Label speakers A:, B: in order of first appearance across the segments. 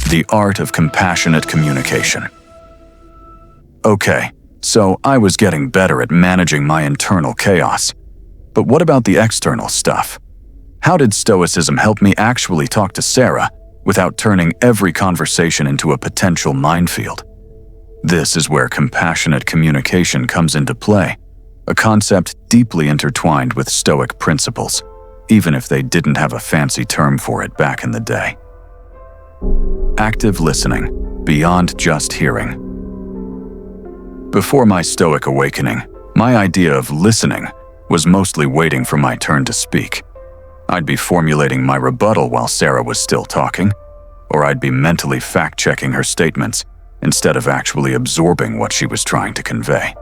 A: The art of compassionate communication. Okay, so I was getting better at managing my internal chaos. But what about the external stuff? How did Stoicism help me actually talk to Sarah without turning every conversation into a potential minefield? This is where compassionate communication comes into play, a concept deeply intertwined with Stoic principles, even if they didn't have a fancy term for it back in the day. Active listening, beyond just hearing. Before my Stoic awakening, my idea of listening was mostly waiting for my turn to speak. I'd be formulating my rebuttal while Sarah was still talking, or I'd be mentally fact-checking her statements instead of actually absorbing what she was trying to convey.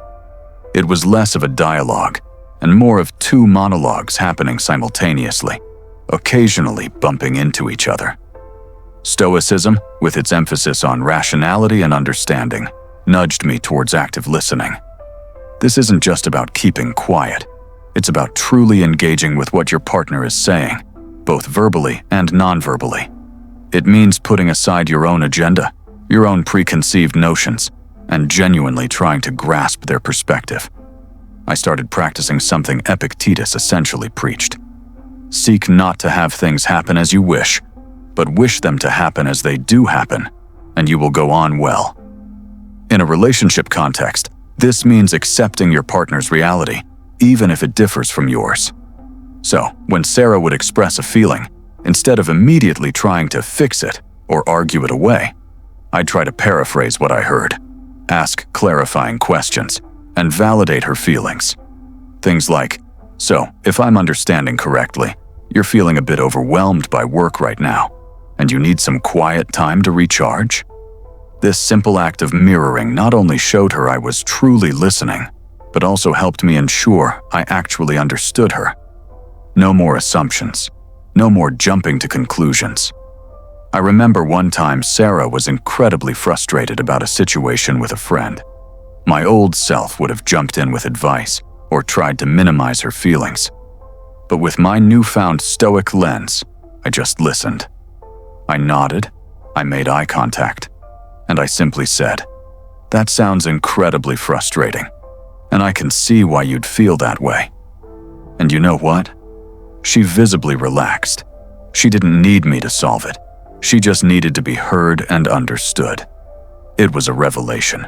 A: It was less of a dialogue and more of two monologues happening simultaneously, occasionally bumping into each other. Stoicism, with its emphasis on rationality and understanding, nudged me towards active listening. This isn't just about keeping quiet. It's about truly engaging with what your partner is saying, both verbally and non-verbally. It means putting aside your own agenda, your own preconceived notions, and genuinely trying to grasp their perspective. I started practicing something Epictetus essentially preached. Seek not to have things happen as you wish, but wish them to happen as they do happen, and you will go on well. In a relationship context, this means accepting your partner's reality, even if it differs from yours. So, when Sarah would express a feeling, instead of immediately trying to fix it or argue it away, I'd try to paraphrase what I heard, ask clarifying questions, and validate her feelings. Things like, "So, if I'm understanding correctly, you're feeling a bit overwhelmed by work right now, and you need some quiet time to recharge?" This simple act of mirroring not only showed her I was truly listening, but also helped me ensure I actually understood her. No more assumptions, no more jumping to conclusions. I remember one time Sarah was incredibly frustrated about a situation with a friend. My old self would have jumped in with advice or tried to minimize her feelings. But with my newfound Stoic lens, I just listened. I nodded, I made eye contact, and I simply said, "That sounds incredibly frustrating, and I can see why you'd feel that way." And you know what? She visibly relaxed. She didn't need me to solve it. She just needed to be heard and understood. It was a revelation.